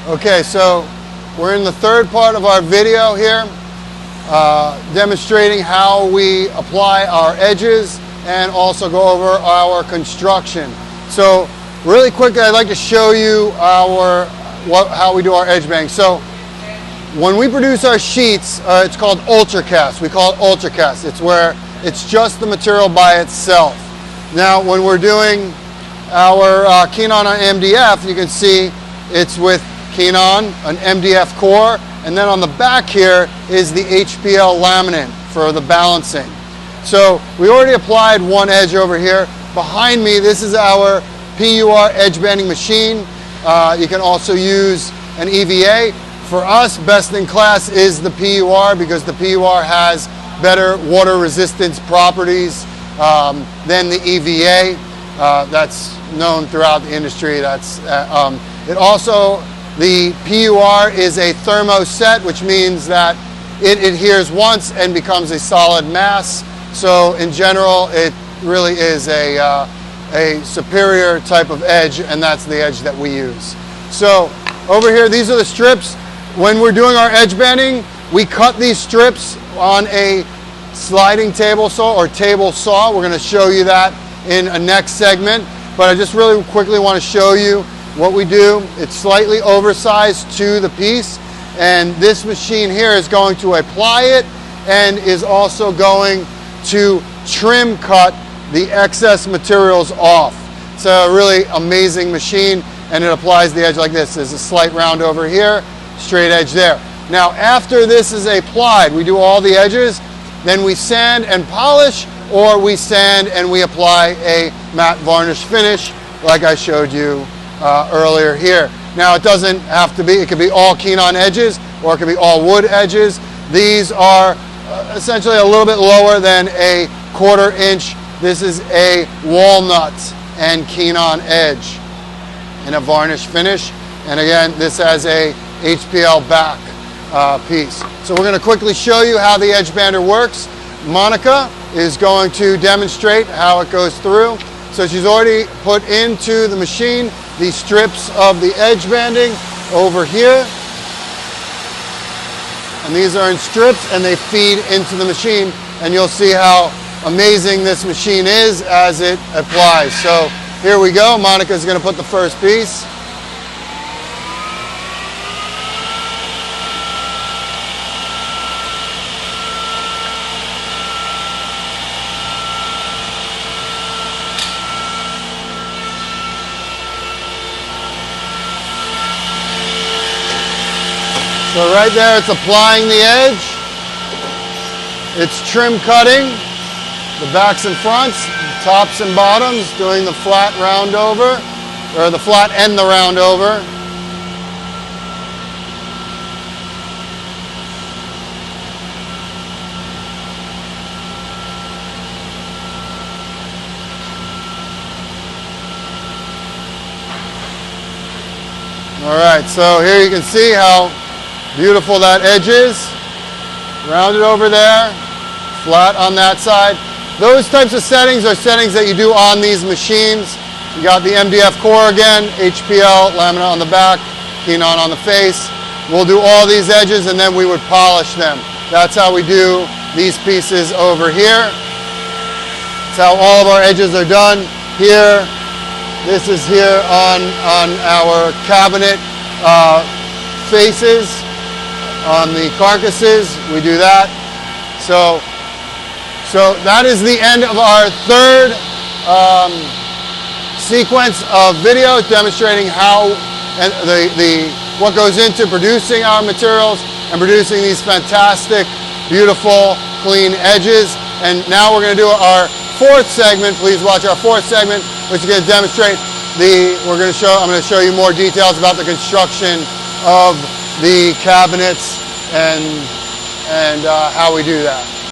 Okay, so we're in the third part of our video here, demonstrating how we apply our edges and also go over our construction. So really quickly, I'd like to show you how we do our edge bang. So when we produce our sheets, it's called ultracast. We call it ultracast. It's where it's just the material by itself. Now, when we're doing our Kinon on MDF, you can see it's with Kinon, an MDF core, and then on the back here is the HPL laminate for the balancing. So we already applied one edge over here. Behind me, this is our PUR edge banding machine. You can also use an EVA. For us, best in class is the PUR because the PUR has better water resistance properties than the EVA. That's known throughout the industry. The PUR is a thermoset, which means that it adheres once and becomes a solid mass. So in general, it really is a superior type of edge, and that's the edge that we use. So over here, these are the strips. When we're doing our edge banding, we cut these strips on a sliding table saw or table saw. We're going to show you that in a next segment, but I just really quickly want to show you what we do. It's slightly oversized to the piece, and this machine here is going to apply it and is also going to trim cut the excess materials off. It's a really amazing machine, and it applies the edge like this. There's a slight round over here, straight edge there. Now after this is applied, we do all the edges, then we sand and polish, or we sand and we apply a matte varnish finish like I showed you earlier here. Now it doesn't have to be, it could be all Kinon edges or it could be all wood edges. These are essentially a little bit lower than a 1/4 inch. This is a walnut and Kinon edge in a varnish finish. And again, this has a HPL back piece. So we're going to quickly show you how the edge bander works. Monica is going to demonstrate how it goes through. So she's already put into the machine the strips of the edge banding over here. And these are in strips and they feed into the machine, and you'll see how amazing this machine is as it applies. So here we go. Monica's going to put the first piece. So right there, it's applying the edge. It's trim cutting the backs and fronts, tops and bottoms, doing the flat round over, or the flat and the round over. All right, so here you can see how beautiful that edge is. Rounded over there, flat on that side. Those types of settings are settings that you do on these machines. You got the MDF core again, HPL laminate on the back, Kinon on the face. We'll do all these edges and then we would polish them. That's how we do these pieces over here. That's how all of our edges are done here. This is here on our cabinet faces. On the carcasses, we do that. So that is the end of our third sequence of videos demonstrating how and what goes into producing our materials and producing these fantastic, beautiful, clean edges. And now we're going to do our fourth segment. Please watch our fourth segment, which is going to demonstrate I'm going to show you more details about the construction of the cabinets and how we do that.